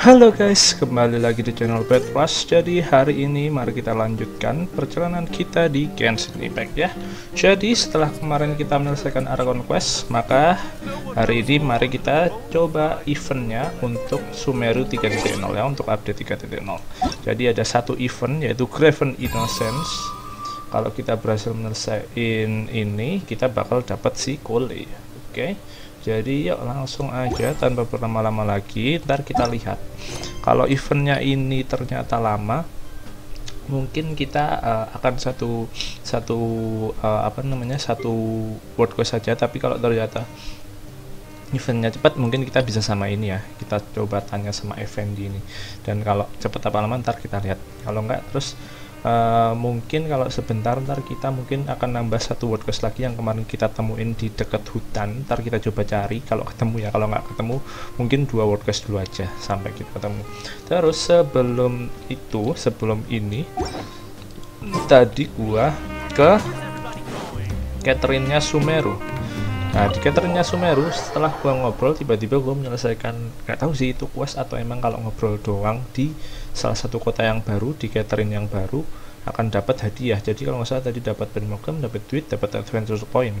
Halo guys, kembali lagi di channel BadRush. Jadi hari ini mari kita lanjutkan perjalanan kita di GenshinImpact ya. Jadi setelah kemarin kita menyelesaikan Aragon Quest, maka hari ini mari kita coba eventnya untuk Sumeru 3.0 ya, untuk update 3.0. Jadi ada satu event yaitu Graven Innocence. Kalau kita berhasil menyelesaikan ini, kita bakal dapat si Kole. Oke. Jadi yuk langsung aja tanpa berlama-lama lagi, ntar kita lihat. Kalau eventnya ini ternyata lama, mungkin kita akan satu world quest saja. Tapi kalau ternyata eventnya cepat, mungkin kita bisa sama ini ya. Kita coba tanya sama Effendi ini. Dan kalau cepat apa lama ntar kita lihat. Kalau enggak terus mungkin kalau sebentar ntar kita mungkin akan nambah satu world quest lagi yang kemarin kita temuin di dekat hutan. Ntar kita coba cari kalau ketemu ya, kalau nggak ketemu mungkin 2 world quest dulu aja sampai kita ketemu. Terus sebelum ini tadi gua ke Catherine-nya Sumeru. Nah di Catherine-nya Sumeru setelah gua ngobrol, tiba-tiba gua menyelesaikan, nggak tahu sih itu quest atau emang kalau ngobrol doang, di salah satu kota yang baru, di Catherine yang baru akan dapat hadiah. Jadi kalau nggak salah tadi dapat bermogam, dapat duit, dapat adventure point.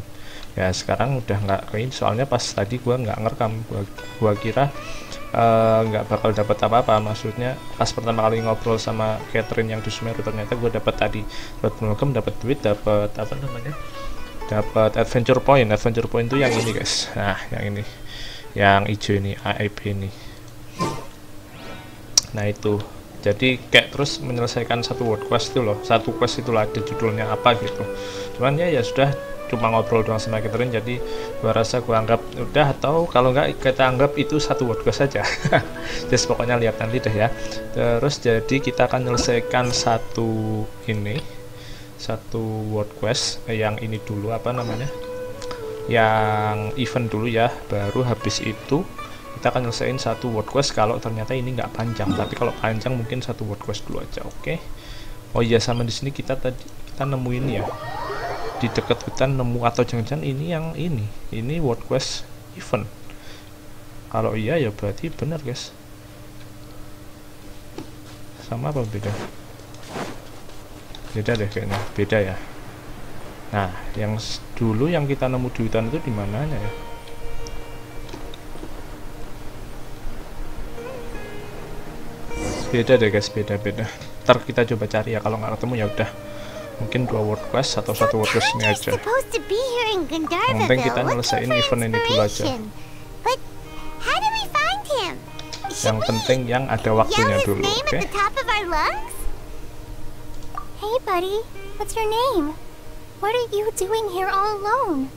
Ya sekarang udah nggak kayak, soalnya pas tadi gua nggak ngerekam, gua kira nggak bakal dapat apa-apa. Maksudnya pas pertama kali ngobrol sama Catherine yang di Sumeru, ternyata gua dapat tadi dapat bermogam, dapat duit, dapat apa namanya, dapat adventure point. Adventure point itu yang ini guys, nah yang ini, yang hijau ini, AIP ini. Nah itu jadi kayak terus menyelesaikan satu world quest itu loh, satu quest itulah ada judulnya apa gitu. Cuman ya sudah, cuma ngobrol doang sama Catherine, jadi gua rasa gua anggap udah, atau kalau nggak kita anggap itu satu world quest saja. Just pokoknya lihat nanti deh ya. Terus jadi kita akan menyelesaikan satu world quest yang ini dulu, apa namanya, yang event dulu ya, baru habis itu kita akan nyelesain satu world quest kalau ternyata ini nggak panjang. Tapi kalau panjang mungkin satu world quest dulu aja. Oke. Oh iya, sama di sini kita nemu ini ya, di dekat hutan nemu, atau jangan-jangan ini yang ini world quest event. Kalau iya ya berarti benar guys. Sama apa beda? Beda deh kayaknya, beda ya. Nah yang dulu yang kita nemu di hutan itu di mananya ya? Beda deh guys, beda. Ntar kita coba cari ya, kalau nggak ketemu ya udah, mungkin 2 world quest atau satu world quest ini aja. Yang penting kita nyelesain event ini dulu aja. Yang penting yang ada waktunya dulu, oke? Hey buddy, what's your name? What are you doing here all alone?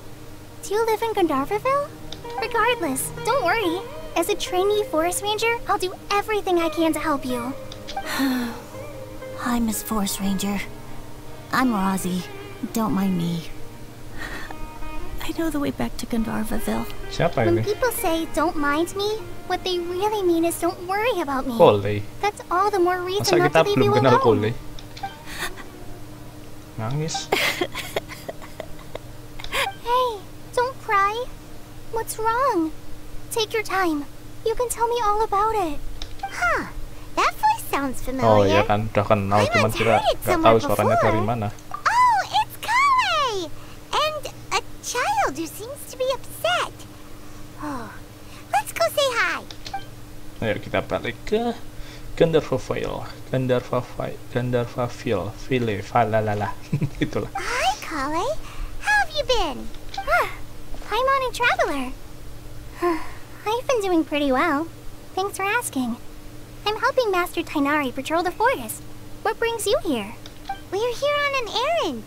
Do you live in Gandharvaville? Regardless, don't worry. As a trainee forest ranger, I'll do everything I can to help you. Hi, Miss Forest Ranger. I'm Rozzy. Don't mind me. I know the way back to Gandharvaville. Siapa When ini? people say don't mind me, what they really mean is don't worry about me. Kole. That's all the more reason Masa not kita to leave you belum kenal alone. Kole? Nangis. Hey, don't cry. What's wrong? Take your time. You can tell me all about it. Huh, that voice sounds familiar. Oh ya kan, udah kenal, cuman kira nggak tahu suaranya dari mana. Oh, it's Kale! And a child who seems to be upset. Oh, let's go say hi. Ayo kita balik ke Gandharvaville, Falalala. Itulah. Hi, Kale. How have you been? I'm on a traveler. I've been doing pretty well. Thanks for asking. I'm helping Master Tainari patrol the forest. What brings you here? We're here on an errand.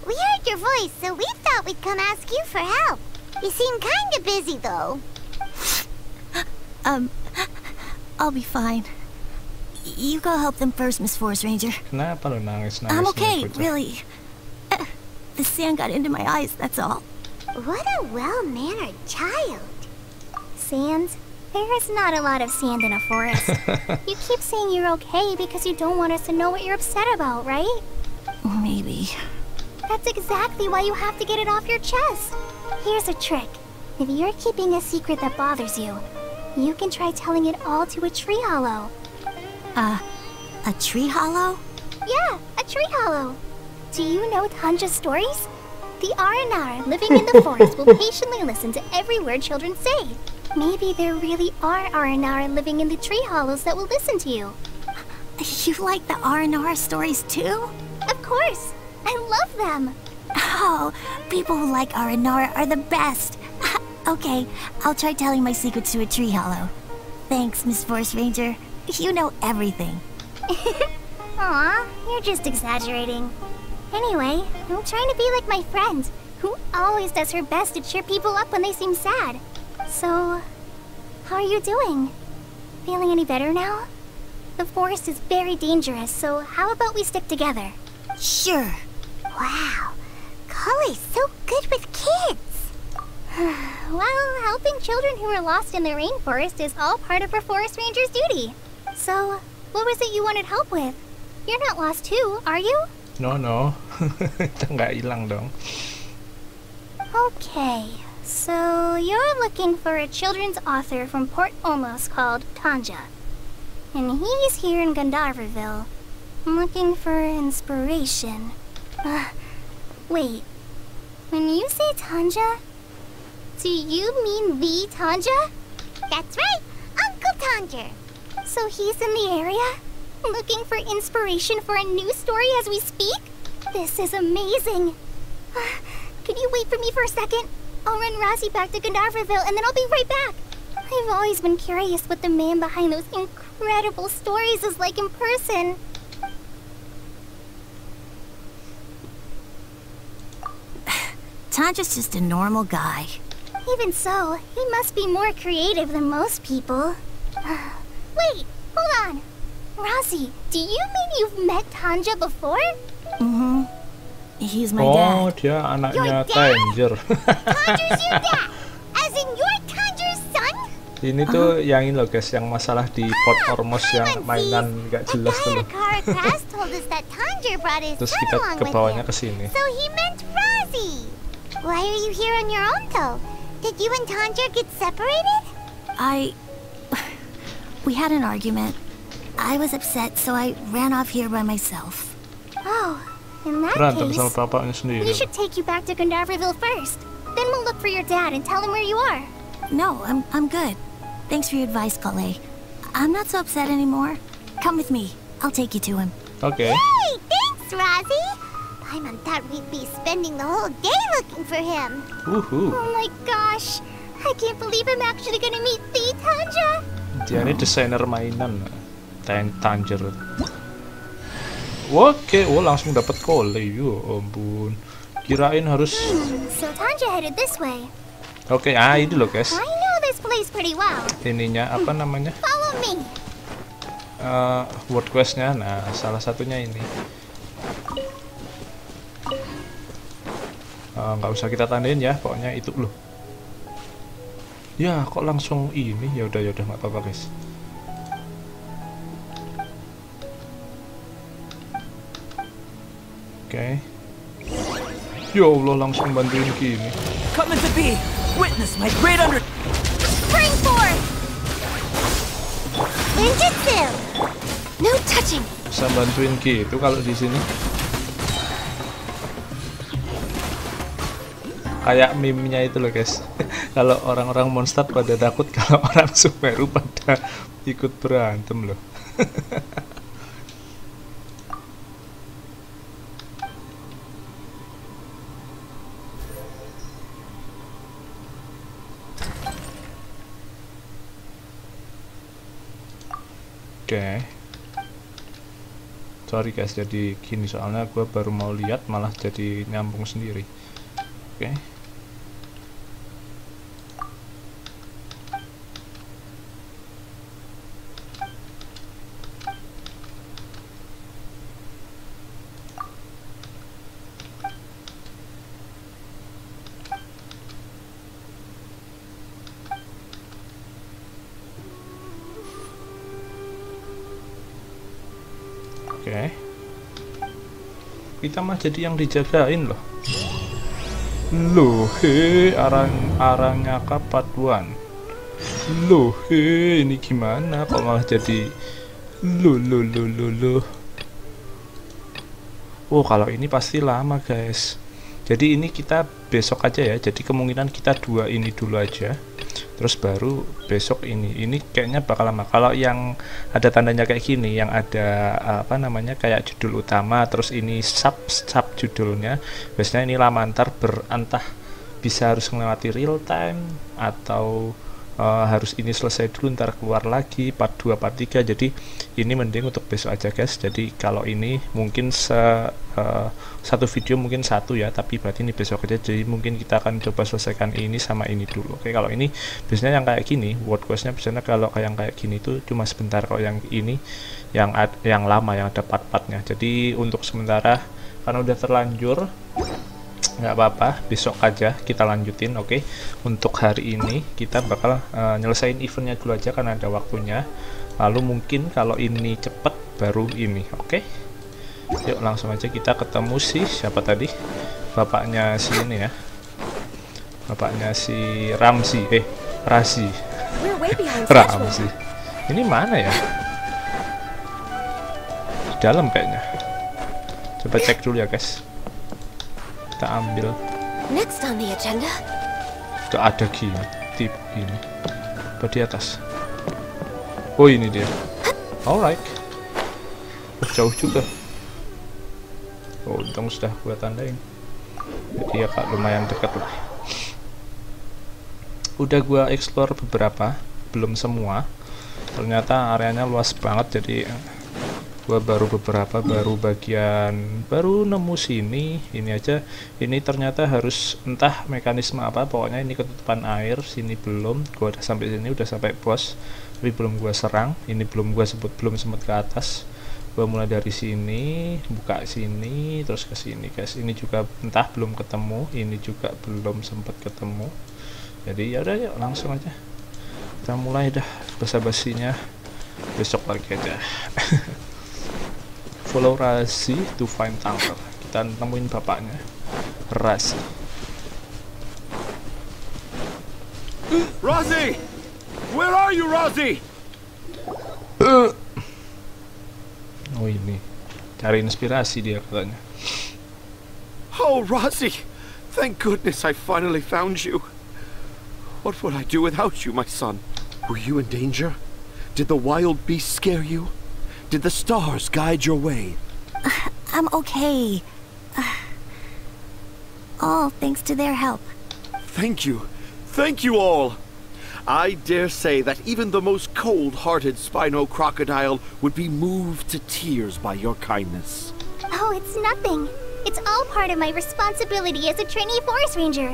We heard your voice, so we thought we'd come ask you for help. You seem kinda busy, though. I'll be fine. You go help them first, Miss Forest Ranger. Kenapa lo nangis? I'm okay, really. The sand got into my eyes, that's all. What a well-mannered child. Sand? There is not a lot of sand in a forest. You keep saying you're okay because you don't want us to know what you're upset about, right? Maybe. That's exactly why you have to get it off your chest. Here's a trick. If you're keeping a secret that bothers you, You can try telling it all to a tree hollow. A tree hollow? Yeah, a tree hollow. Do you know Tanja's stories? The Aranara living in the forest will patiently listen to every word children say. Maybe there really are Aranara living in the tree hollows that will listen to you. You like the Aranara stories too? Of course. I love them. Oh, people who like Aranara are the best. Okay, I'll try telling my secrets to a tree hollow. Thanks, Miss Forest Ranger. You know everything. Aw, you're just exaggerating. Anyway, I'm trying to be like my friend, who always does her best to cheer people up when they seem sad. So, how are you doing? Feeling any better now? The forest is very dangerous, so how about we stick together? Sure. Wow, Cully's so good with kids. Well, helping children who are lost in the rainforest is all part of a forest ranger's duty. So, what was it you wanted help with? You're not lost too, are you? No. Kita nggak hilang dong. Okay, so you're looking for a children's author from Port Olmos called Tanja. And he's here in Gandharville, looking for inspiration. Wait, when you say Tanja, do you mean the Tanja? That's right, Uncle Tanja. So he's in the area, looking for inspiration for a new story as we speak? This is amazing. Could you wait for me for a second? I'll run Rosie back to Gandharville and then I'll be right back. I've always been curious what the man behind those incredible stories is like in person. Tanja's just a normal guy. Even so, he must be more creative than most people. Wait, hold on. Rosie, do you mean you've met Tanja before? Mm-hmm. He's my Oh, dad. dia anaknya Your dad? Tanger. Tanja's your dad. As in you're Tanja's son? Ini tuh yang ini loh guys, yang masalah di Port Ormos yang mainan nggak The jelas tuh guy loh. at Akara Crass told us that Tanja brought his Terus son kita along ke with bawahnya him. ke sini. So he meant Rosie. Why are you here on your own though? Did you and Tanja get separated? We had an argument. I was upset, so I ran off here by myself. Oh, in that Berantem case, sama bapaknya sendiri. we should take you back to Gandharville first. Then we'll look for your dad and tell him where you are. No, I'm good. Thanks for your advice, Kale. I'm not so upset anymore. Come with me. I'll take you to him. Oke. Hey, thanks, Rosie. Paimon thought we'd be spending the whole day looking for him. Oh my gosh, I can't believe I'm actually gonna meet the Tanja. Dia ini desainer mainan. Tanger. Oke, langsung dapat kole. Yo ampun. Kirain harus. So Tanja headed this way. Oke, ini loh guys. I know this place pretty well. Ininya apa namanya? Follow me. Word questnya. Nah, salah satunya ini. Nggak usah kita tandain ya, pokoknya itu loh. Ya, kok langsung ini? Ya udah nggak apa-apa guys. Oke. Ya Allah, langsung bantuin gini. Coming to be! Witness my great Spring forth! Ninjutsu! No touching! Bisa bantuin gitu kalau di sini. Kayak meme-nya itu loh guys. Kalau orang-orang monster pada takut, kalau orang Sumeru pada ikut berantem loh. Oke. Sorry guys, jadi gini soalnya gue baru mau lihat malah jadi nyambung sendiri. Oke. Oke. Kita mah jadi yang dijagain loh. Loh, arangnya kapatuan. Loh, ini gimana kok malah jadi loh. Oh, kalau ini pasti lama, guys. Jadi ini kita besok aja ya. Jadi kemungkinan kita 2 ini dulu aja. Terus baru besok ini. Ini kayaknya bakal lama. Kalau yang ada tandanya kayak gini, yang ada apa namanya kayak judul utama, terus ini sub judulnya, biasanya ini lama, ntar berantah bisa harus melewati real time atau harus ini selesai dulu ntar keluar lagi part 2 part 3. jadi ini mending untuk besok aja, guys. Jadi kalau ini mungkin satu video mungkin 1 ya, tapi berarti ini besok aja. Jadi mungkin kita akan coba selesaikan ini sama ini dulu. Oke, kalau ini biasanya yang kayak gini world quest-nya biasanya kalau yang kayak gini tuh cuma sebentar. Kalau yang ini yang lama, yang ada part-partnya. Jadi untuk sementara karena udah terlanjur nggak apa-apa, besok aja kita lanjutin. Oke, untuk hari ini kita bakal nyelesain eventnya dulu aja karena ada waktunya. Lalu mungkin kalau ini cepet baru ini. Oke, yuk langsung aja kita ketemu si siapa tadi, bapaknya si ini ya, bapaknya si Ramzi. Rasi Ramzi ini mana ya? Di dalam kayaknya. Coba cek dulu ya, guys. Kita ambil. Next on the agenda. Tuh ada gini, tip gini. Apa di atas? Oh, ini dia. Alright. Jauh juga. Oh, untung sudah gua tandain. Jadi ya kak lumayan dekat lah. Udah gua explore beberapa, belum semua. Ternyata areanya luas banget, jadi gua baru beberapa, baru nemu sini. Ini aja, ini ternyata harus entah mekanisme apa, pokoknya ini ketutupan air, sini belum. Gua udah sampai sini, udah sampai bos, tapi belum gua serang. Ini belum gua belum sempat ke atas. Gua mulai dari sini, buka sini, terus ke sini, guys. Ini juga entah belum ketemu, ini juga belum sempat ketemu. Jadi ya udah, yuk langsung aja kita mulai dah basa-basinya. Besok lagi aja. Follow Rasi to find tanker. Kita nemuin bapaknya Rasi. Rasi! Where are you, Rasi? Oh, ini cari inspirasi dia katanya. Oh, Rasi! Thank goodness I finally found you. What would I do without you, my son? Were you in danger? Did the wild beasts scare you? Did the stars guide your way? I'm okay. All thanks to their help. Thank you. Thank you all. I dare say that even the most cold-hearted Spino crocodile would be moved to tears by your kindness. Oh, it's nothing. It's all part of my responsibility as a trainee forest ranger.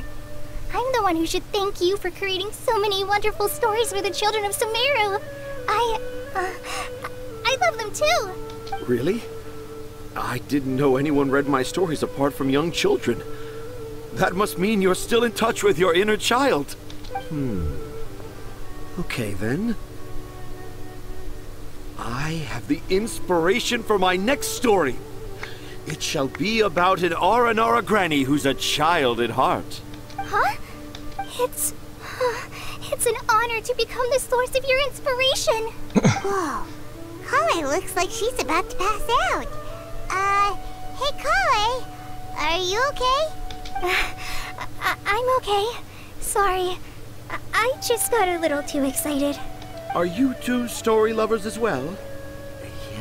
I'm the one who should thank you for creating so many wonderful stories for the children of Sumeru. I love them too. Really? I didn't know anyone read my stories apart from young children. That must mean you're still in touch with your inner child. Okay then. I have the inspiration for my next story. It shall be about an Aranara granny who's a child at heart. Huh? It's an honor to become the source of your inspiration. Whoa. Kale looks like she's about to pass out. Hey Kale, are you okay? I'm okay. Sorry. I just got a little too excited. Are you two story lovers as well?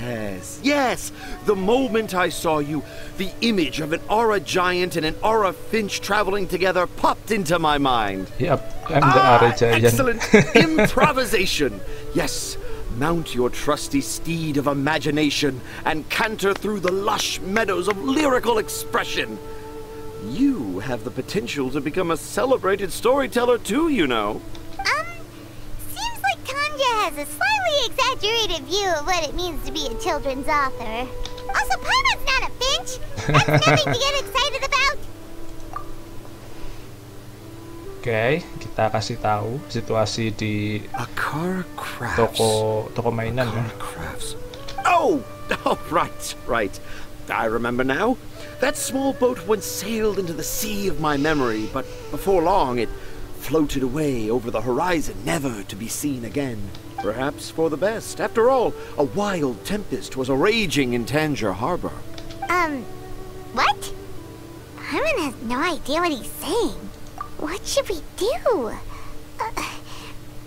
Yes. The moment I saw you, the image of an aura giant and an aura finch traveling together popped into my mind. Yep, I'm the Aura Giant. Excellent improvisation. Yes, mount your trusty steed of imagination and canter through the lush meadows of lyrical expression. You have the potential to become a celebrated storyteller too, you know. Seems like Tanja has a slightly exaggerated view of what it means to be a children's author. Also, Paimon's not a finch. That's nothing to get excited about. Oke, kita kasih tahu situasi di Akara Crafts. toko mainan ya. Crafts. Oh, right. I remember now. That small boat once sailed into the sea of my memory, but before long it floated away over the horizon, never to be seen again. Perhaps for the best. After all, a wild tempest was raging in Tangier Harbor. What? Paimon has no idea what he's saying. What should we do?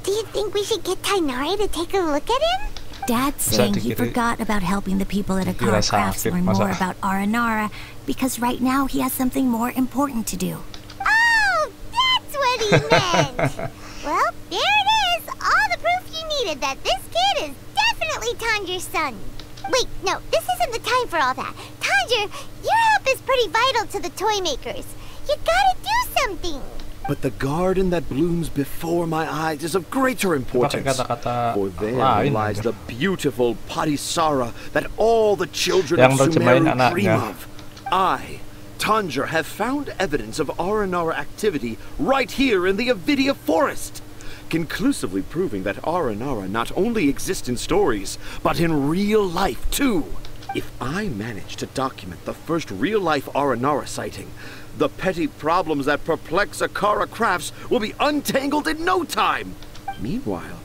Do you think we should get Tainari to take a look at him? Dad's saying he forgot about helping the people at Akara Crafts learn more about Aranara because right now he has something more important to do. Oh, that's what he meant! Well, there it is! All the proof you needed that this kid is definitely Tanjir's son. Wait, no, this isn't the time for all that. Tanjir, your help is pretty vital to the toy makers. You gotta do something! But the garden that blooms before my eyes is of greater importance. For there lies the beautiful Parisara that all the children of Sumeru dream of. I, Tanjir, have found evidence of Aranara activity right here in the Avidia forest, conclusively proving that Aranara not only exists in stories, but in real life too. If I manage to document the first real-life Aranara sighting, the petty problems that perplex Akara Crafts will be untangled in no time. Meanwhile,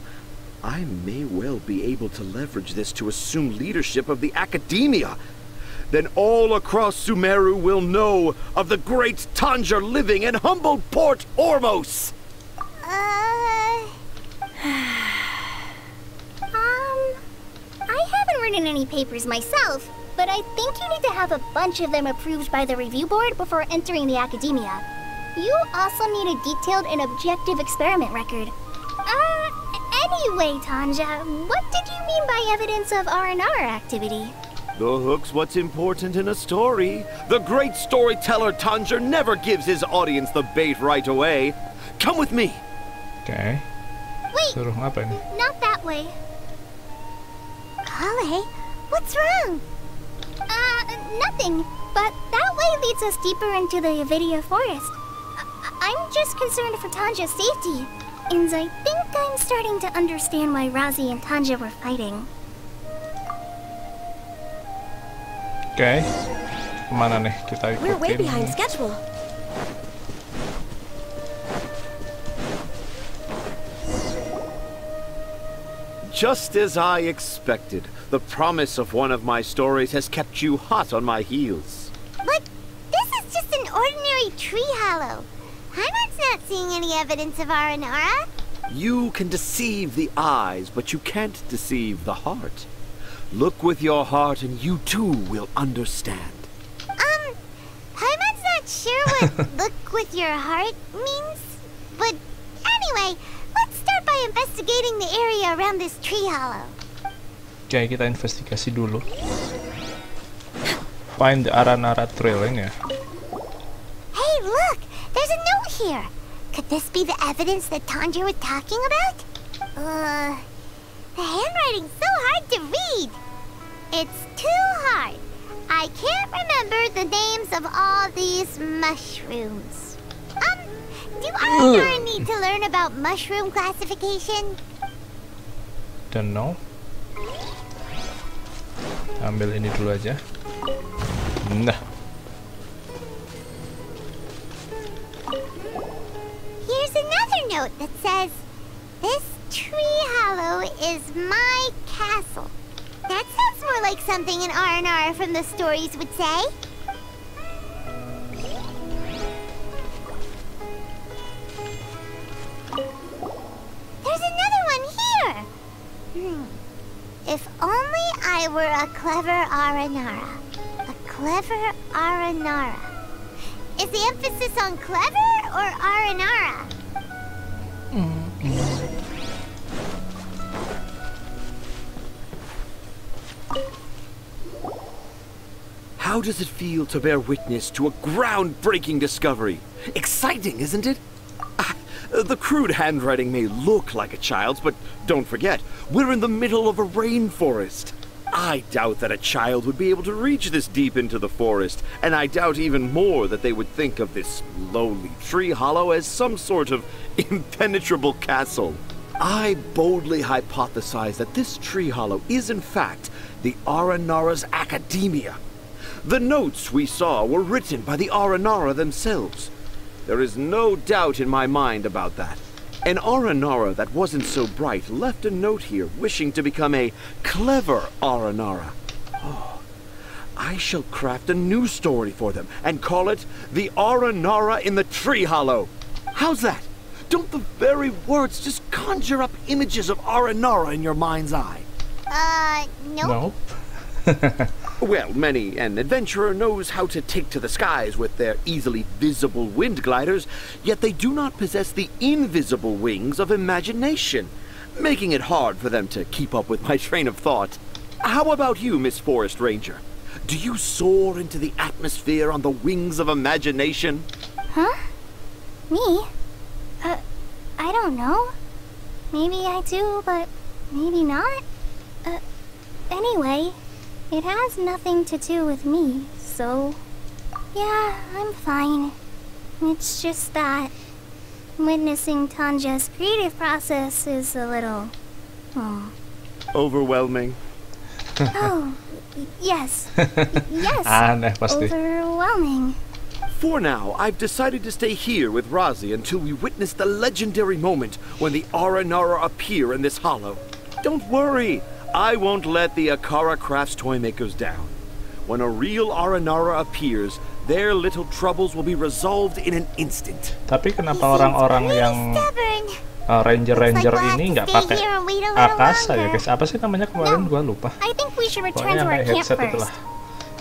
I may well be able to leverage this to assume leadership of the academia. Then all across Sumeru will know of the great Tanjir living in humble Port Ormos. I haven't written any papers myself, but I think you need to have a bunch of them approved by the review board before entering the academia. You also need a detailed and objective experiment record. Anyway, Tanja, what did you mean by evidence of R&R activity? The hook's what's important in a story. The great storyteller Tanjir never gives his audience the bait right away. Come with me. Okay. Wait, Suruh ngapain? not that way. Kale, what's wrong? Nothing. But that way leads us deeper into the Avidia forest. I'm just concerned for Tanja's safety. And I think I'm starting to understand why Razi and Tanja were fighting. Okay. Kemana nih kita ikutin? We're way behind schedule. Just as I expected, the promise of one of my stories has kept you hot on my heels. But this is just an ordinary tree hollow. Paimon's not seeing any evidence of Aranara. You can deceive the eyes, but you can't deceive the heart. Look with your heart and you too will understand. Paimon's not sure what look with your heart means. But anyway, let's start by investigating the area around this tree hollow. Oke, kita investigasi dulu. Find the Aranara trail ini ya. Hey, look! There's a note here. Could this be the evidence that Tanjir was talking about? The handwriting's so hard to read. It's too hard. I can't remember the names of all these mushrooms. Do Aranara need to learn about mushroom classification? Don't know. Ambil ini dulu aja. Nah. Here's another note that says, "This tree hollow is my castle." That sounds more like something an R&R from the stories would say. There's another one here! If only I were a clever Aranara. A clever Aranara. Is the emphasis on clever or Aranara? How does it feel to bear witness to a groundbreaking discovery? Exciting, isn't it? The crude handwriting may look like a child's, but don't forget, we're in the middle of a rainforest. I doubt that a child would be able to reach this deep into the forest, and I doubt even more that they would think of this lonely tree hollow as some sort of impenetrable castle. I boldly hypothesize that this tree hollow is in fact the Aranara's academia. The notes we saw were written by the Aranara themselves. There is no doubt in my mind about that. An Aranara that wasn't so bright left a note here wishing to become a clever Aranara. Oh, I shall craft a new story for them and call it The Aranara in the Tree Hollow. How's that? Don't the very words just conjure up images of Aranara in your mind's eye? Nope. Well, many an adventurer knows how to take to the skies with their easily visible wind gliders, yet they do not possess the invisible wings of imagination, making it hard for them to keep up with my train of thought. How about you, Miss Forest Ranger? Do you soar into the atmosphere on the wings of imagination? Huh? Me? I don't know. Maybe I do, but maybe not. Anyway, it has nothing to do with me, so... yeah, I'm fine. It's just that witnessing Tanja's creative process is a little... Overwhelming. Oh, yes. Yes, Aneh pasti. overwhelming. For now, I've decided to stay here with Razi until we witness the legendary moment when the Aranara appear in this hollow. Don't worry, I won't let the Akara Crafts toy makers down. When a real Aranara appears, their little troubles will be resolved in an instant. Tapi kenapa orang-orang yang ranger-ranger ini nggak pakai akasa ya guys? Apa sih namanya kemarin? Gua lupa. I think we should return Pokoknya to our kayak camp headset first. itulah.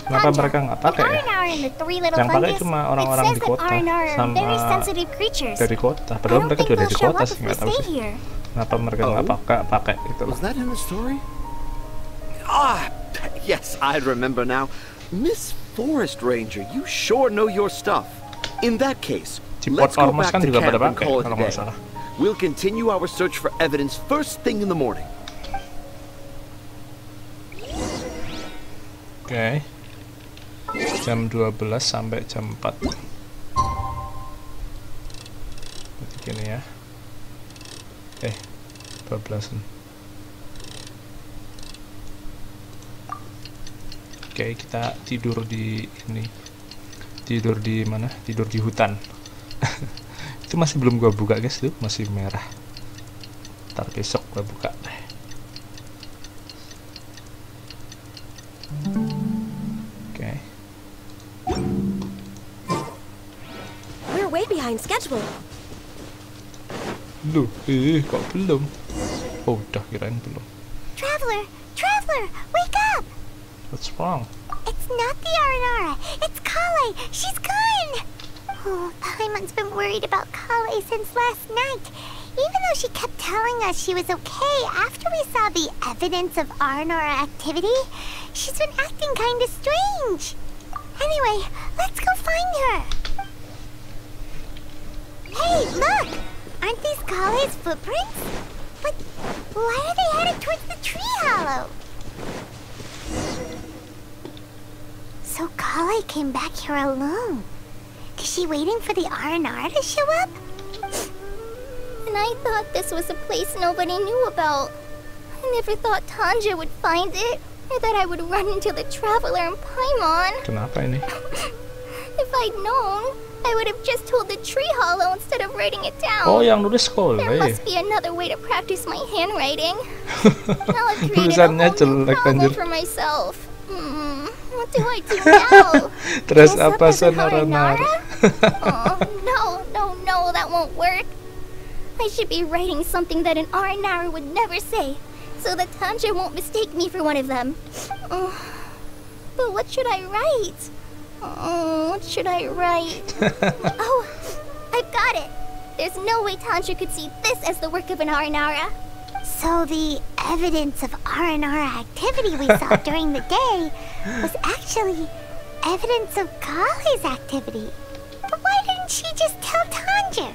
Kenapa mereka nggak pakai ya? Yang pakai cuma orang-orang di kota sama dari kota. Padahal mereka juga dari kota sih, nggak tahu sih. Kenapa mereka nggak pakai itu? Was that in the story? Ah, yes, I remember now. Miss Forest Ranger, you sure know your stuff. In that case, let's go back to camp and call it a day. We'll continue our search for evidence first thing in the morning. Oke. Jam 12 sampai jam 4. Berarti gini ya. 12-an. Oke, kita tidur di ini. Tidur di mana? Tidur di hutan. Itu masih belum gua buka guys, tuh masih merah. Ntar besok gua buka deh. Oke. We're way behind schedule. Loh, kok belum? Oh, udah kirain belum. Traveler, wake up! What's wrong? It's not the Aranara. It's Kale. She's gone. Oh, Paimon's been worried about Kale since last night. Even though she kept telling us she was okay after we saw the evidence of Aranara activity, she's been acting kind of strange. Anyway, let's go find her. Hey, look! Aren't these Kale's footprints? But why are they headed towards the tree hollow? So Kale came back here alone. Is she waiting for the Aranara to show up? And I thought this was a place nobody knew about. I never thought Tanja would find it, or that I would run into the Traveler and Paimon. Kenapa ini? If I'd known, I would have just told the tree hollow instead of writing it down. Oh, yang nulis Kole. There must be another way to practice my handwriting. Now I've created a Tulisannya whole new jelek problem anjir. for myself. What do I do now? Terus Dress up apa as an Aranara? Oh, no, that won't work. I should be writing something that an Aranara would never say, so that Tanja won't mistake me for one of them. But what should I write? What should I write? Oh, I've got it. There's no way Tanja could see this as the work of an Aranara. So the evidence of Aranara activity we saw during the day was actually evidence of Kale's activity. But why didn't she just tell Tanja?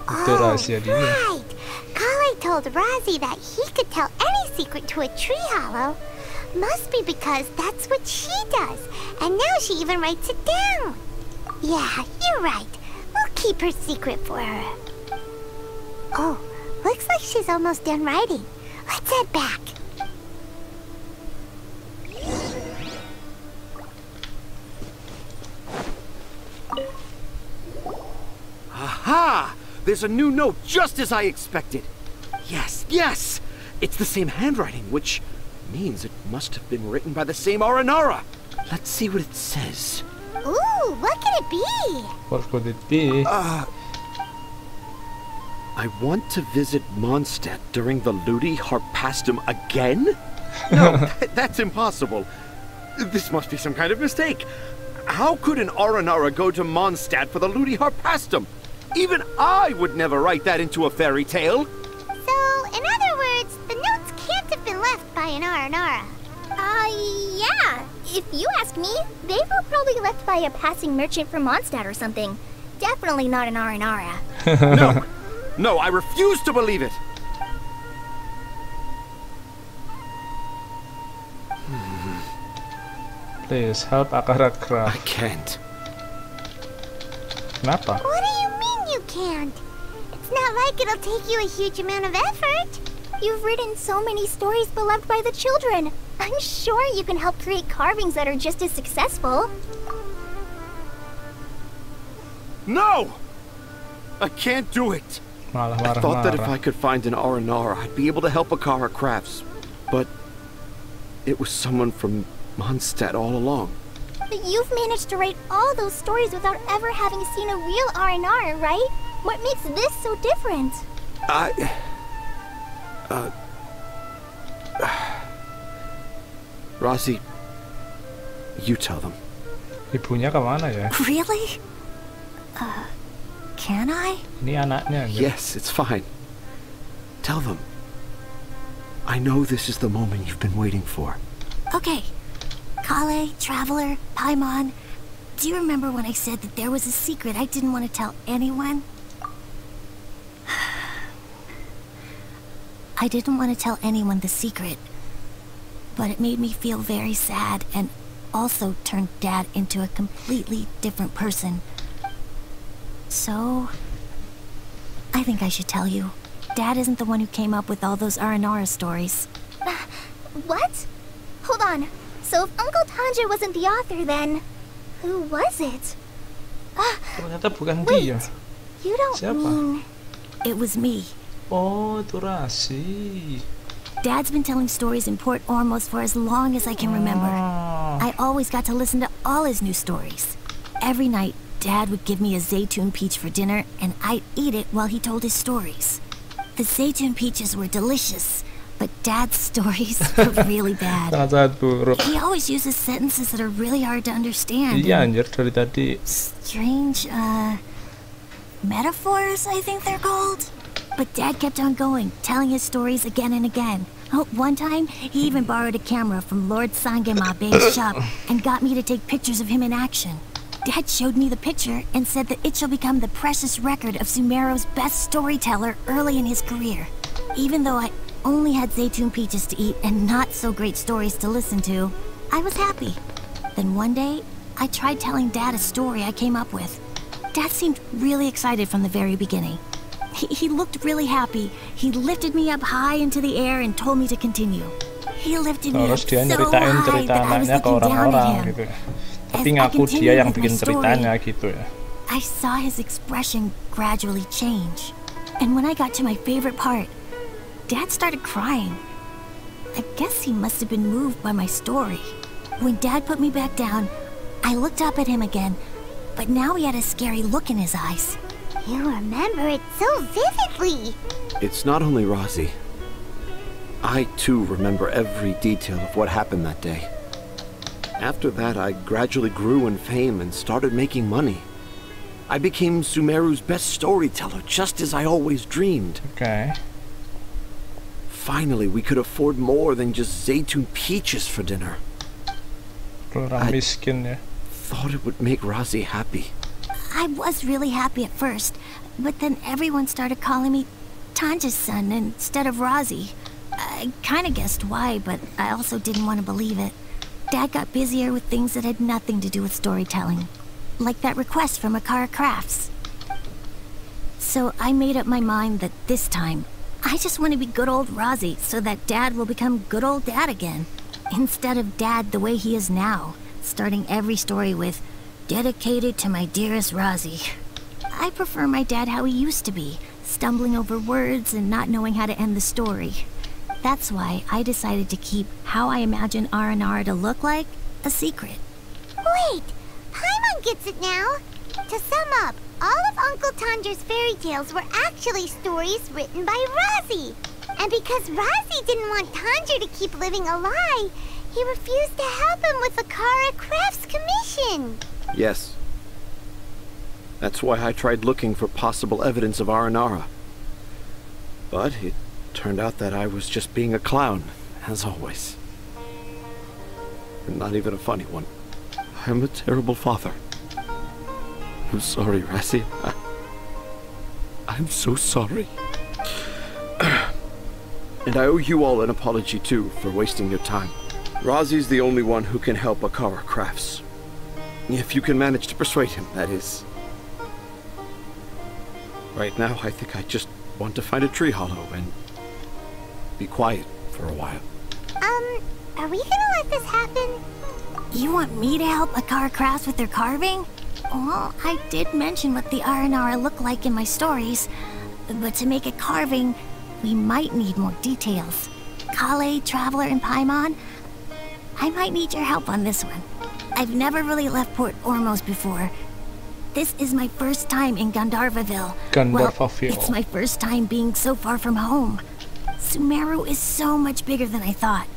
Itu rahasia dia. Right. Kale told Razi that he could tell any secret to a tree hollow. Must be because that's what she does. And now she even writes it down. Yeah, you're right. We'll keep her secret for her. Oh, looks like she's almost done writing. Let's head back. Aha! There's a new note just as I expected. Yes, yes! It's the same handwriting, which means it must have been written by the same Aranara. Let's see what it says. Ooh, what could it be? What could it be? I want to visit Mondstadt during the Ludi Harpastum again? No, that's impossible. This must be some kind of mistake. How could an Aranara go to Mondstadt for the Ludi Harpastum? Even I would never write that into a fairy tale. So, in other words, the notes can't have been left by an Aranara. Yeah. If you ask me, they were probably left by a passing merchant from Mondstadt or something. Definitely not an Aranara. No, I refuse to believe it. Please help Akara. I can't. Kenapa? What do you mean you can't? It's not like it'll take you a huge amount of effort. You've written so many stories beloved by the children. I'm sure you can help create carvings that are just as successful. No! I can't do it. Malah I thought that if marah-marah. I could find an Aranara, I'd be able to help Akara Crafts. But it was someone from Mondstadt all along. But you've managed to write all those stories without ever having seen a real R&R, right? What makes this so different? Rosie, you tell them. Ibunya kemana ya? Really? Can I? Ini anaknya. anjir. Yes, it's fine. Tell them. I know this is the moment you've been waiting for. Okay. Kale, Traveler, Paimon, do you remember when I said that there was a secret I didn't want to tell anyone? I didn't want to tell anyone the secret, but it made me feel very sad and also turned Dad into a completely different person. So, I think I should tell you. Dad isn't the one who came up with all those Aranara stories. What? Hold on. So if Uncle Tanja wasn't the author, then who was it? Ternyata bukan Wait, dia. you don't Siapa? mean... It was me. Oh, itu Rasi. Dad's been telling stories in Port Ormos for as long as I can remember. Oh. I always got to listen to all his new stories. Every night, Dad would give me a Zaytun peach for dinner, and I'd eat it while he told his stories. The Zaytun peaches were delicious, but Dad's stories were really bad. Sangat buruk. He always uses sentences that are really hard to understand. Iya and anjir dari tadi. strange, metaphors, I think they're called. But Dad kept on going, telling his stories again and again. Oh, one time, he even borrowed a camera from Lord Sangemabe's shop and got me to take pictures of him in action. Dad showed me the picture and said that it shall become the precious record of Sumeru's best storyteller early in his career. Even though I only had Zaytun peaches to eat and not so great stories to listen to, I was happy. Then one day, I tried telling Dad a story I came up with. Dad seemed really excited from the very beginning. He looked really happy. He lifted me up high into the air and told me to continue. He lifted me up Terus dia so nyeritain high cerita that I was anaknya ke looking down at orang-orang him. gitu. As Tapi I ngaku dia continued yang with my bikin story, ceritanya gitu ya. I saw his expression gradually change. And when I got to my favorite part, Dad started crying. I guess he must have been moved by my story. When Dad put me back down, I looked up at him again, but now he had a scary look in his eyes. You remember it so vividly. It's not only Rosie. I too remember every detail of what happened that day. After that, I gradually grew in fame and started making money. I became Sumeru's best storyteller, just as I always dreamed. Oke. Finally, we could afford more than just Zaytun peaches for dinner. Orang miskin ya. Thought it would make Rosie happy. I was really happy at first, but then everyone started calling me Tanja's son instead of Rosie. I kinda guessed why, but I also didn't want to believe it. Dad got busier with things that had nothing to do with storytelling, like that request from Akara Crafts. So I made up my mind that this time, I just want to be good old Rosie so that Dad will become good old Dad again, instead of Dad the way he is now, starting every story with, "Dedicated to my dearest Rosie." I prefer my dad how he used to be, stumbling over words and not knowing how to end the story. That's why I decided to keep how I imagine R&R to look like a secret. Wait, Paimon gets it now. To sum up, all of Uncle Tandra's fairy tales were actually stories written by Razi. And because Razi didn't want Tandra to keep living a lie, he refused to help him with the Kara Crafts commission. Yes. That's why I tried looking for possible evidence of Aranara. But it turned out that I was just being a clown, as always. And not even a funny one. I'm a terrible father. I'm sorry, Razi. I'm so sorry. And I owe you all an apology, too, for wasting your time. Razi's the only one who can help Akara Crafts. If you can manage to persuade him, that is. Right now, I think I just want to find a tree hollow and be quiet for a while. Are we gonna let this happen? You want me to help Akara Crafts with their carving? Well, I did mention what the Aranara look like in my stories, but to make a carving, we might need more details. Kale, Traveler, and Paimon, I might need your help on this one. I've never really left Port Ormos before. This is my first time in Gandharvaville. Well, it's my first time being so far from home. Sumeru is so much bigger than I thought.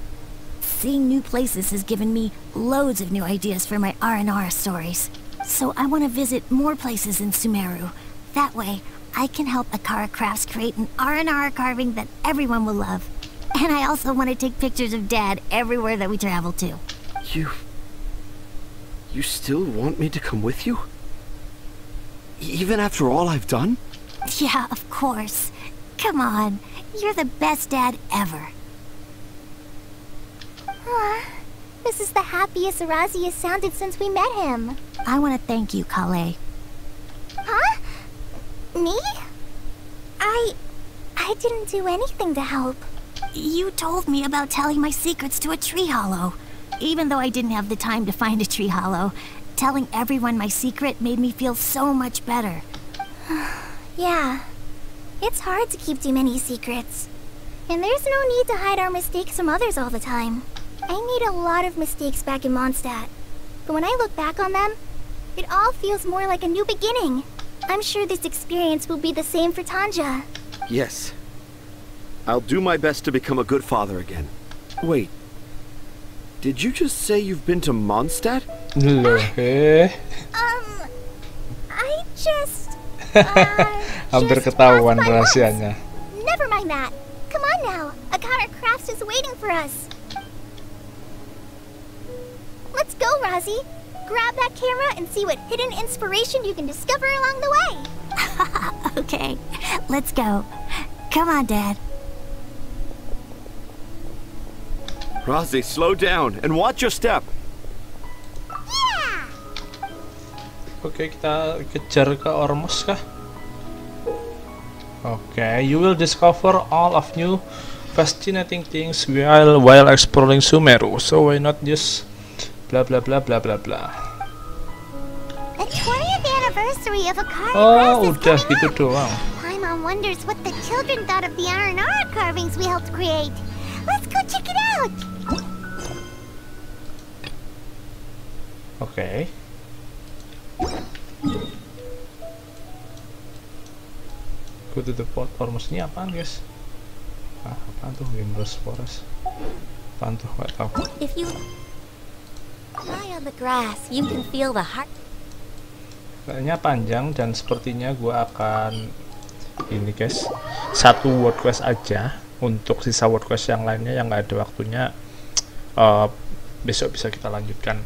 Seeing new places has given me loads of new ideas for my R&R stories. So I want to visit more places in Sumeru. That way, I can help Akara Crafts create an R&R carving that everyone will love. And I also want to take pictures of Dad everywhere that we travel to. You still want me to come with you? Even after all I've done? Yeah, of course. Come on, you're the best dad ever. This is the happiest Arazi has sounded since we met him. I want to thank you, Kale. Huh? Me? I didn't do anything to help. You told me about telling my secrets to a tree hollow. Even though I didn't have the time to find a tree hollow, telling everyone my secret made me feel so much better. Yeah. It's hard to keep too many secrets. And there's no need to hide our mistakes from others all the time. I made a lot of mistakes back in Mondstadt. But when I look back on them, it all feels more like a new beginning. I'm sure this experience will be the same for Tanja. Yes. I'll do my best to become a good father again. Wait. Did you just say you've been to Mondstadt? I just... Hampir ketahuan rahasianya. Never mind that. Come on now. Akara Crafts is waiting for us. Let's go, Razi. Grab that camera and see what hidden inspiration you can discover along the way. Okay, let's go. Come on, Dad. Razi, slow down and watch your step. Yeah! Oke, kita kejar ke Ormos kah? Oke, you will discover all of new fascinating things while exploring Sumeru. So why not just blah blah blah blah blah blah. The 20th anniversary of Akara Oh, Crafts udah is coming gitu up. doang. Paimon wonders what the children thought of the Aranara carvings we helped create. Let's go check it out. Oke. Go to the port Ormos. Ini apaan, guys? Apaan tuh? Windows Forest. Apaan tuh? Gak tau. If you lie on the grass, you can feel the heart. Kayaknya panjang dan sepertinya gua akan ini, guys. Satu world quest aja. Untuk sisa world quest yang lainnya yang nggak ada waktunya, besok bisa kita lanjutkan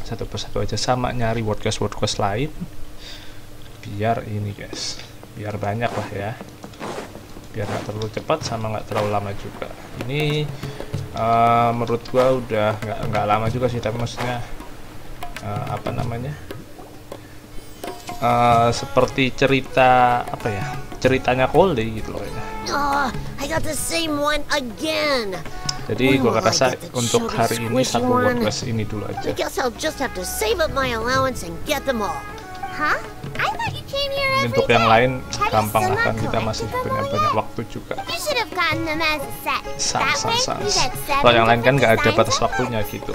satu persatu aja, sama nyari world quest lain biar ini, guys, biar banyak lah ya, biar nggak terlalu cepat sama nggak terlalu lama juga. Ini menurut gua udah nggak lama juga sih, tapi maksudnya apa namanya, seperti cerita apa ya, ceritanya Kolde gitu loh ya. Oh, I got the same one again. Jadi gua rasa untuk hari ini satu world quest ini dulu aja. I guess I'll just have to save up my allowance and get them all. Huh? I thought you came here every Untuk yang day. lain Have you gampang still lah, kan not kita masih collected them punya all banyak yet? waktu juga. You should have gotten them as a set. That way, you get Kalau yang lain kan 7 nggak ada different batas designs. waktunya gitu.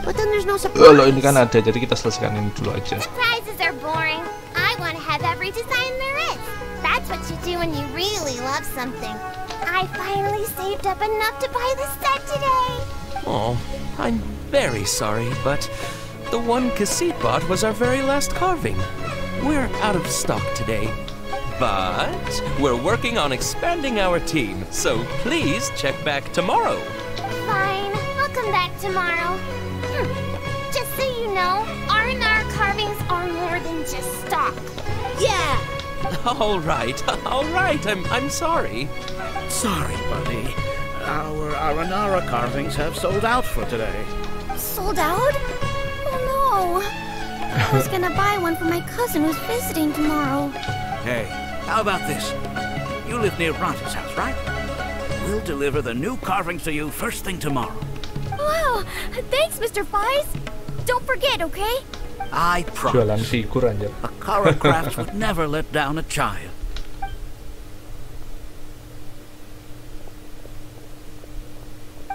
But then there's no Kalau ini kan surprise. ada, jadi kita selesaikan ini dulu aja. Surprises are boring. I want to have every design there is. That's what you do when you really love something. I finally saved up enough to buy the set today. Oh, I'm very sorry, but the one Cassette bought was our very last carving. We're out of stock today. But we're working on expanding our team, so please check back tomorrow. Fine, I'll come back tomorrow. Just so you know, R&R carvings are more than just stock. Yeah. All right. I'm sorry. Sorry, buddy. Our Aranara carvings have sold out for today. Sold out? Oh no. I was gonna buy one for my cousin who's visiting tomorrow. Hey, how about this? You live near Bronte's house, right? We'll deliver the new carvings to you first thing tomorrow. Wow, thanks, Mr. Fies. Don't forget, okay? I Jualan promise. figur anjir. Akara Crafts would never let down a child.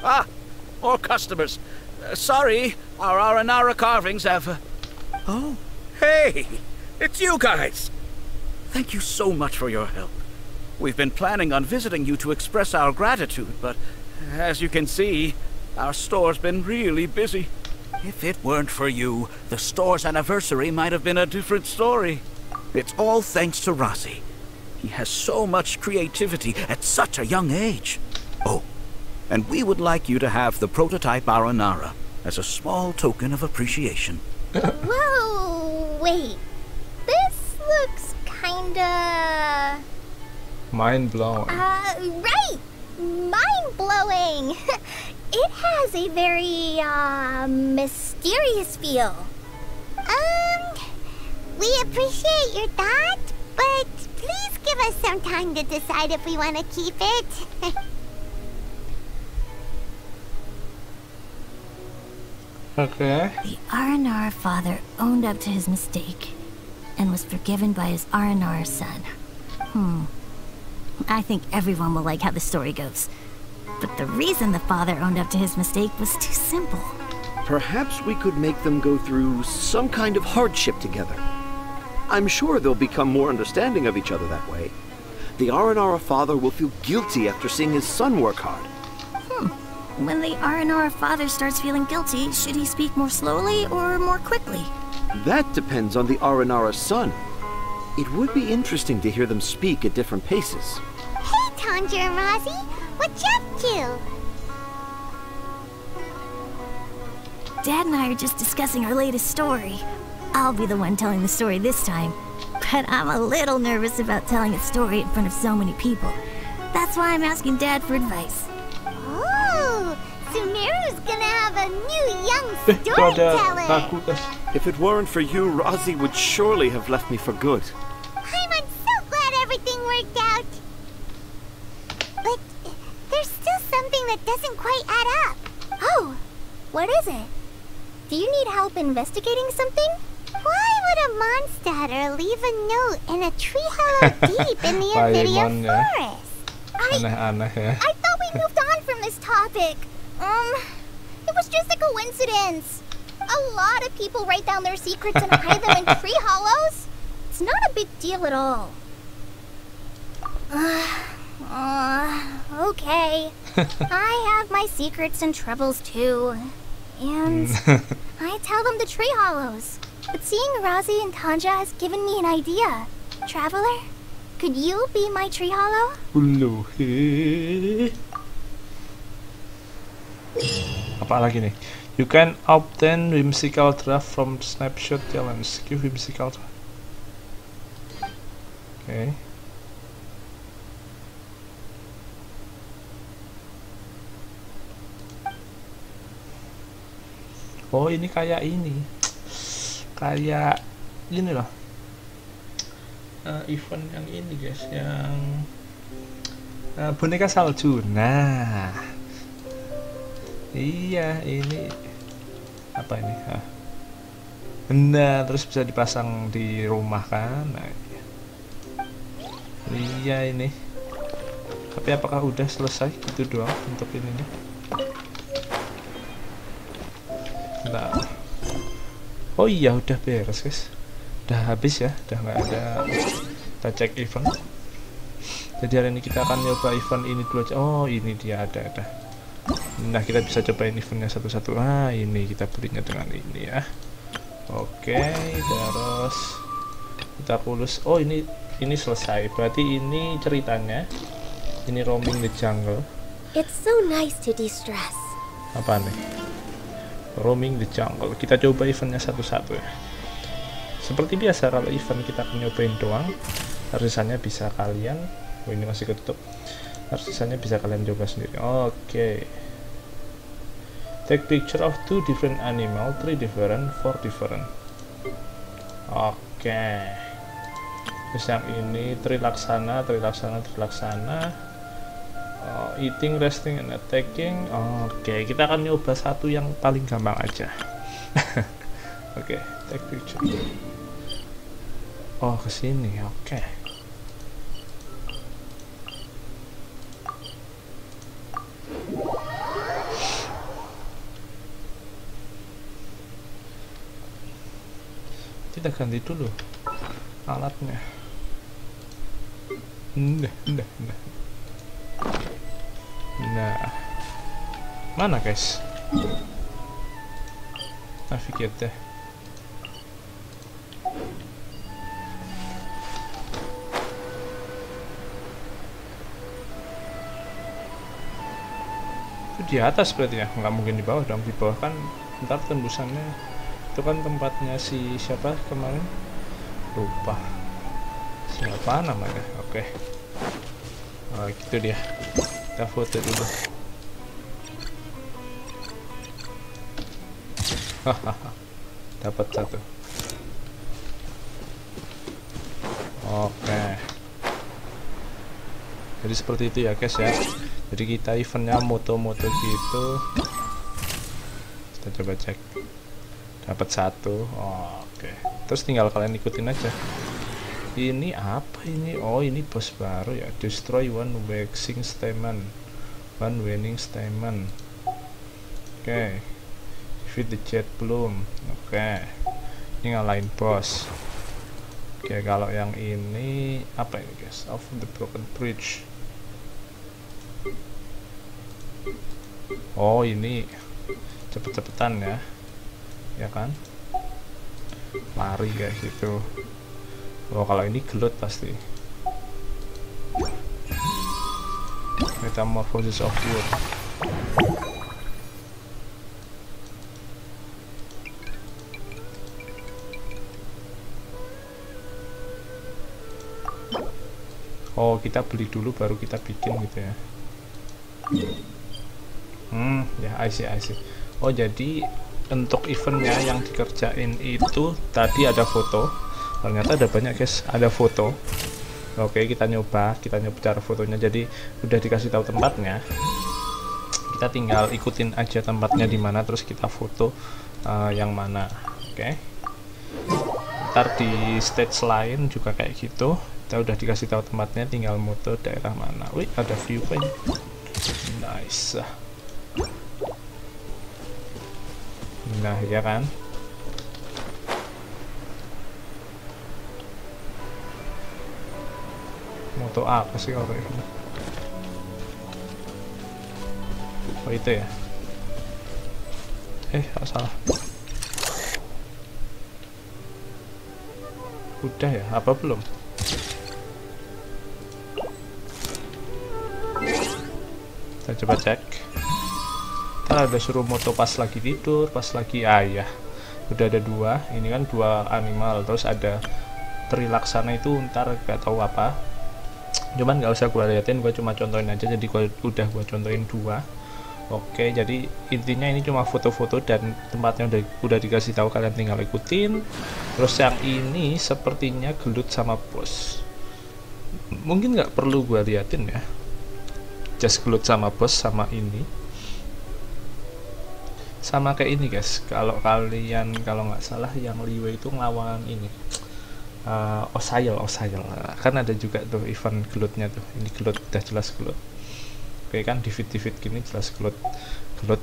Ah, more customers. Sorry, our Aranara carvings have... Oh, hey, it's you guys. Thank you so much for your help. We've been planning on visiting you to express our gratitude, but as you can see, our store's been really busy. If it weren't for you, the store's anniversary might have been a different story. It's all thanks to Rossi. He has so much creativity at such a young age. Oh, and we would like you to have the prototype Aranara as a small token of appreciation. Whoa, wait. This looks kinda... Mind blown. Right! Mind-blowing! It has a very, mysterious feel. We appreciate your thought, but please give us some time to decide if we want to keep it. Oke. The Aranara father owned up to his mistake and was forgiven by his Aranara son. I think everyone will like how the story goes. But the reason the father owned up to his mistake was too simple. Perhaps we could make them go through some kind of hardship together. I'm sure they'll become more understanding of each other that way. The Aranara father will feel guilty after seeing his son work hard. When the Aranara father starts feeling guilty, should he speak more slowly or more quickly? That depends on the Aranara son. It would be interesting to hear them speak at different paces. Hey, Tanja and Rosie, what you up to? Dad and I are just discussing our latest story. I'll be the one telling the story this time, but I'm a little nervous about telling a story in front of so many people. That's why I'm asking Dad for advice. Oh, Sumeru's gonna have a new young Itu ada storyteller. lagu guys. If it weren't for you, Rosie would surely have left me for good. I'm so glad everything worked out. But there's still something that doesn't quite add up. Oh, what is it? Do you need help investigating something? Why would a monster leave a note in a tree hollow deep in the Invidia Paimon ya. forest? Aneh-aneh ya. I thought we moved on from this topic. It was just a coincidence. A lot of people write down their secrets and hide them in tree hollows. It's not a big deal at all. Okay. I have my secrets and troubles too. And I tell them to tree hollows. But seeing Razi and Tanja has given me an idea. Traveler, could you be my tree hollow? Ulu. Apa lagi nih? You can obtain whimsical draft from snapshot challenge. Give whimsical draft. Oke. Oh, ini kayak ini. Kayak ini loh. Event yang ini guys, yang boneka salju. Nah, iya ini apa ini? Nah, terus bisa dipasang di rumah kan. Nah, iya ini. Tapi apakah udah selesai gitu doang untuk ininya? Nah. Oh iya, udah beres guys. Udah habis ya, udah nggak ada. Kita cek event. Jadi hari ini kita akan nyoba event ini dulu aja. Oh ini dia ada. Nah kita bisa cobain eventnya satu-satu. Ah ini kita belinya dengan ini ya. Oke, terus kita pulus. Oh ini selesai. Berarti ini ceritanya. Ini roaming the jungle. It's so nice to de-stress. Apa nih? Roaming the jungle. Kita coba eventnya satu-satu ya. Seperti biasa kalau event kita nyobain doang, harusnya bisa kalian. Oh ini masih ketutup. Harusnya bisa kalian coba sendiri. Oke. Take picture of 2 different animal, 3 different, 4 different. Oke. Terus yang ini trilaksana. Eating, resting, and attacking. Oke, kita akan nyoba satu yang paling gampang aja. Oke, take picture. Oh, kesini. Oke. Kita ganti dulu alatnya. Nah, mana guys? Navigate deh. Itu di atas berarti ya, nggak mungkin di bawah dong. Di bawah kan ntar tembusannya. Itu kan tempatnya si siapa kemarin, lupa siapa namanya. Oke. Oh gitu dia, kita foto dulu. Hahaha, dapat satu. Oke, jadi seperti itu ya guys ya. Jadi kita eventnya moto-moto gitu. Kita coba cek, dapat satu. Oke, terus tinggal kalian ikutin aja. Ini apa ini? Oh ini bos baru ya. Destroy one waxing stamen, one winning stamen. Oke, defeat the jet bloom. Oke, ini ngalahin bos. Oke, kalau yang ini apa ini guys? Off the broken bridge. Oh ini cepet-cepetan ya, ya kan? Lari kayak gitu. Oh kalau ini gelut pasti. Metamorphosis of wood. Oh kita beli dulu baru kita bikin gitu ya. Ya I see. Oh jadi untuk eventnya yang dikerjain itu tadi ada foto. Ternyata ada banyak guys, ada foto. Oke, kita nyoba cara fotonya. Jadi udah dikasih tahu tempatnya, kita tinggal ikutin aja tempatnya di mana, terus kita foto yang mana. Oke, ntar di stage lain juga kayak gitu, kita udah dikasih tahu tempatnya, tinggal moto daerah mana. Wih, ada viewpoint, nice. Nah ya kan, moto apa sih kalau kayak gini? Oh itu ya. Salah. Udah ya? Apa belum? Kita coba cek. Ntar ada suruh moto pas lagi tidur, pas lagi ya. Udah ada dua. Ini kan dua animal. Terus ada trilaksana itu ntar gak tahu apa. Cuman nggak usah gue liatin, gue cuma contohin aja. Jadi gue contohin dua. Oke, jadi intinya ini cuma foto-foto dan tempatnya udah dikasih tahu, kalian tinggal ikutin. Terus yang ini sepertinya gelut sama bos. Mungkin nggak perlu gue liatin ya. Just gelut sama bos sama ini. Sama kayak ini guys, kalau nggak salah yang Liwe itu ngelawan ini Osail kan ada juga tuh event gelut-nya tuh. Ini gelut udah jelas gelut. Oke kan, di feed gini jelas gelut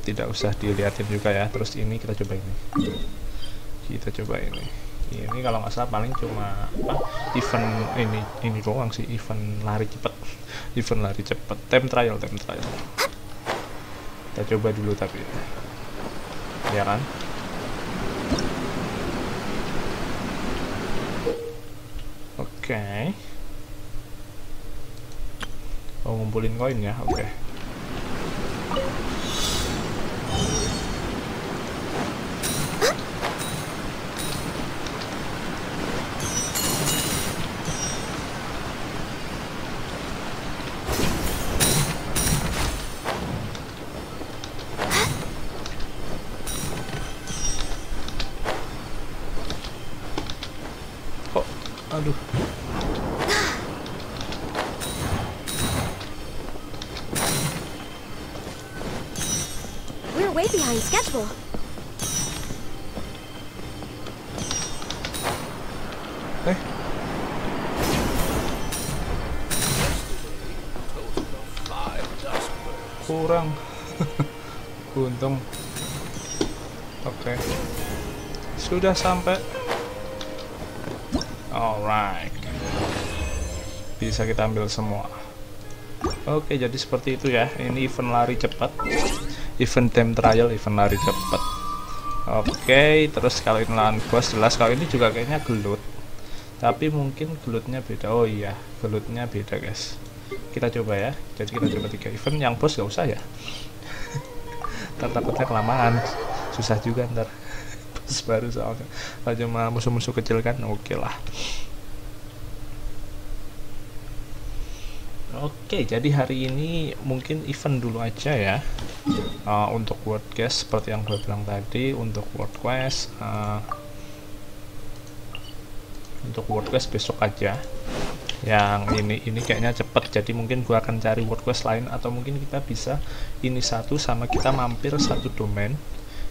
tidak usah dilihatin juga ya. Terus ini kita coba ini kalau nggak salah paling cuma event ini doang sih, event lari cepet time trial. Kita coba dulu tapi ya kan. Oke. Oh, ngumpulin koin ya. Oke. Aduh. We're way behind schedule. Kurang. Untung. Oke. Sudah sampai. Alright, bisa kita ambil semua. Oke, jadi seperti itu ya. Ini event lari cepat, event time trial, event lari cepat. Oke, terus kalau ini lawan bos jelas. Kalau ini juga kayaknya gelut, tapi mungkin gelutnya beda. Oh iya, gelutnya beda guys. Kita coba ya. Jadi kita coba 3 event. Yang bos gak usah ya. Ntar takutnya kelamaan, susah juga ntar. Baru soalnya kalau cuma musuh-musuh kecil kan oke lah. Oke, jadi hari ini mungkin event dulu aja ya. Untuk world quest seperti yang gue bilang tadi, untuk world quest besok aja. Yang ini kayaknya cepet, jadi mungkin gue akan cari world quest lain, atau mungkin kita bisa ini satu sama kita mampir satu domain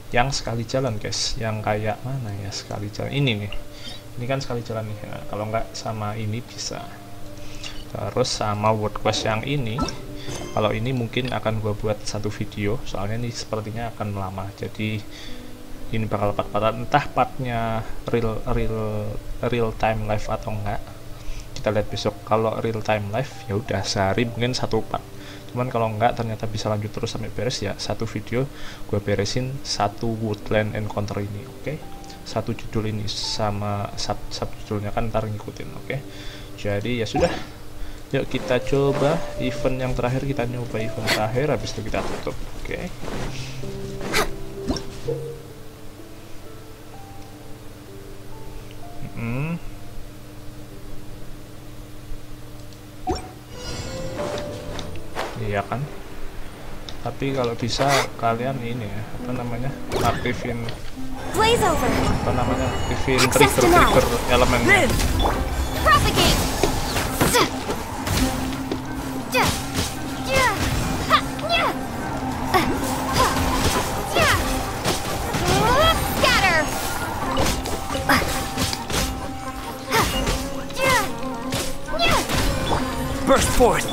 yang sekali jalan guys, yang kayak mana ya sekali jalan ini kan sekali jalan nih ya. Kalau nggak sama ini bisa, terus sama world quest yang ini. Kalau ini mungkin akan gue buat satu video, soalnya ini sepertinya akan lama, jadi ini bakal part-partan, entah partnya real time live atau enggak, kita lihat besok. Kalau real time live ya udah sehari mungkin satu part, cuman kalau enggak ternyata bisa lanjut terus sampai beres ya satu video gue beresin satu woodland encounter ini. Oke, satu judul ini sama sub judulnya kan ntar ngikutin. Oke, jadi ya sudah, yuk kita coba event yang terakhir. Kita nyoba event terakhir, habis itu kita tutup. Oke. Iya kan, tapi kalau bisa kalian ini ya, apa namanya, aktifin trigger elemennya. Burst forth.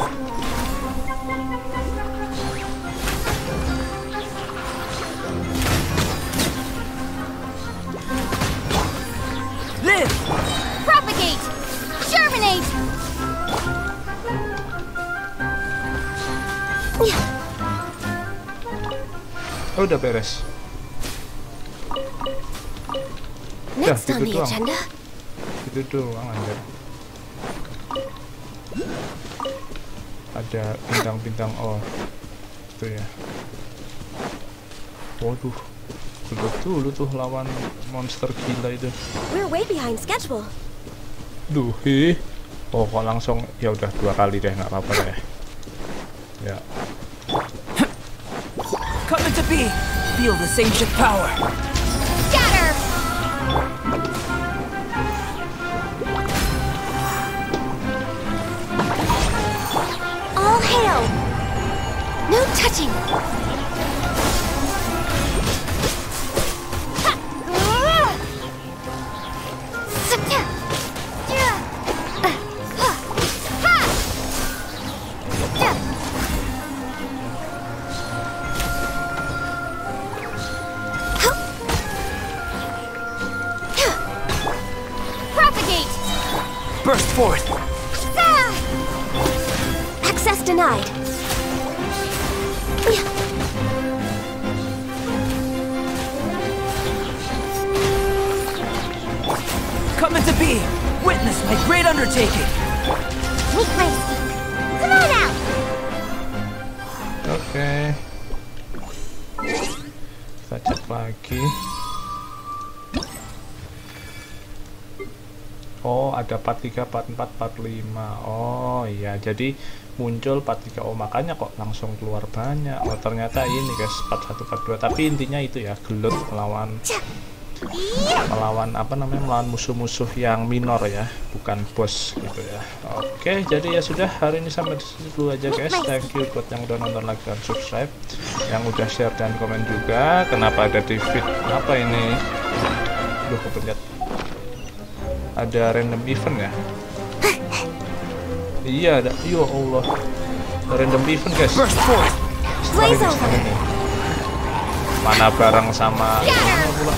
Live. Propagate! Germinate! Oh, udah beres. Next Ya, on gitu the doang. agenda. Itu doang anjir. Ada bintang-bintang, oh itu ya. Waduh, dulu tuh lawan monster gila itu. We're way behind schedule. Duh, oh kok langsung, ya udah 2 kali deh, nggak apa-apa deh. Ya. Come into be. Feel this ancient power. Scatter! All hail. No touching. Burst forth! Access denied. Coming to be! Witness my great undertaking! Make my escape. Come on out! Oke. Kita cek lagi. Oh, ada 43, 44, 45. Oh iya, jadi muncul 43. Oh, makanya kok langsung keluar banyak. Oh, ternyata ini guys, 41, 42. Tapi intinya itu ya, gelut melawan apa namanya, melawan musuh-musuh yang minor ya, bukan bos gitu ya. Oke, jadi ya sudah, hari ini sampai di situ dulu aja guys. Thank you buat yang udah nonton, like dan subscribe, yang udah share dan komen juga. Kenapa ada di feed apa ini? Duh, kepencet. Ada random event ya? Iya, ada. Ya Allah, random event guys. Mana bareng sama mana pula?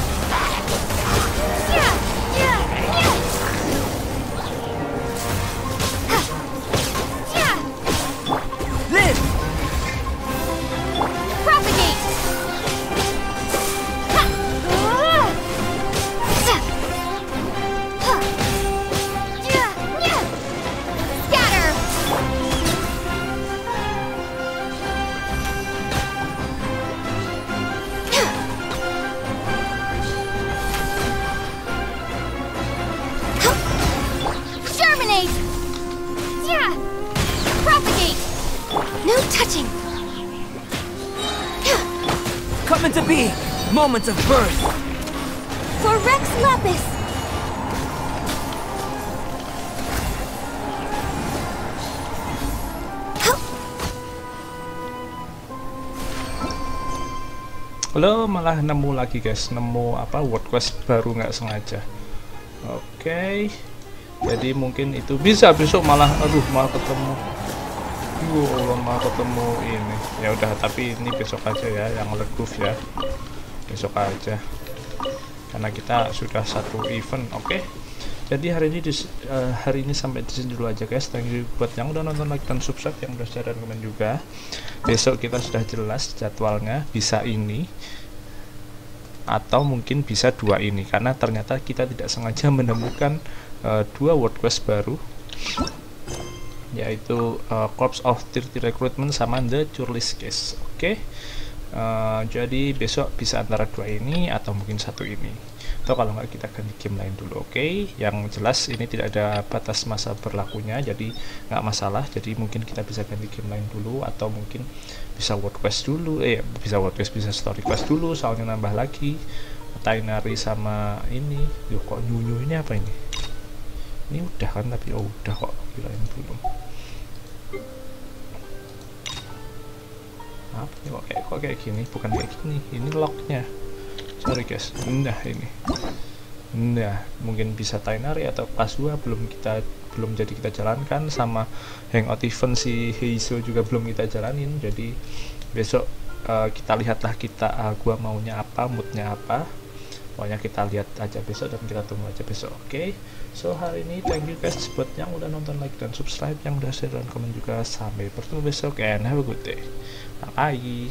Coming to be! Moments of birth! For Rex Lapis! Lo malah nemu lagi guys, nemu apa, world quest baru nggak sengaja. Oke, jadi mungkin itu bisa besok malah, aduh malah ketemu. Malah ketemu ini. Ya udah, tapi ini besok aja ya, yang leguf ya. Besok aja. Karena kita sudah satu event, oke. Jadi hari ini sampai di sini dulu aja guys. Thank you buat yang udah nonton, like dan subscribe, yang udah share dan komen juga. Besok kita sudah jelas jadwalnya, bisa ini atau mungkin bisa dua ini, karena ternyata kita tidak sengaja menemukan dua world quest baru, yaitu Corps of 30 Recruitment sama The Churlish Case. Oke. Jadi besok bisa antara dua ini atau mungkin satu ini, atau kalau nggak kita ganti game lain dulu. Oke. Yang jelas ini tidak ada batas masa berlakunya, jadi nggak masalah. Jadi mungkin kita bisa ganti game lain dulu, atau mungkin bisa world quest dulu, bisa world quest, bisa story quest dulu, soalnya nambah lagi itinerary sama ini. Yuk, kok nyunyu ini apa ini? Ini udah kan, tapi oh udah kok, kirain belum. Apa nih, kok kayak gini? Bukan kayak gini, ini locknya. Sorry guys. Nah ini, nah mungkin bisa itinerary atau kelas 2 belum jadi kita jalankan, sama hangout event si Heiso juga belum kita jalanin. Jadi besok kita lihatlah, gua maunya apa, moodnya apa. Pokoknya kita lihat aja besok dan kita tunggu aja besok. Oke. So hari ini thank you guys buat yang udah nonton, like dan subscribe, yang udah share dan komen juga. Sampai bertemu besok and have a good day. Bye.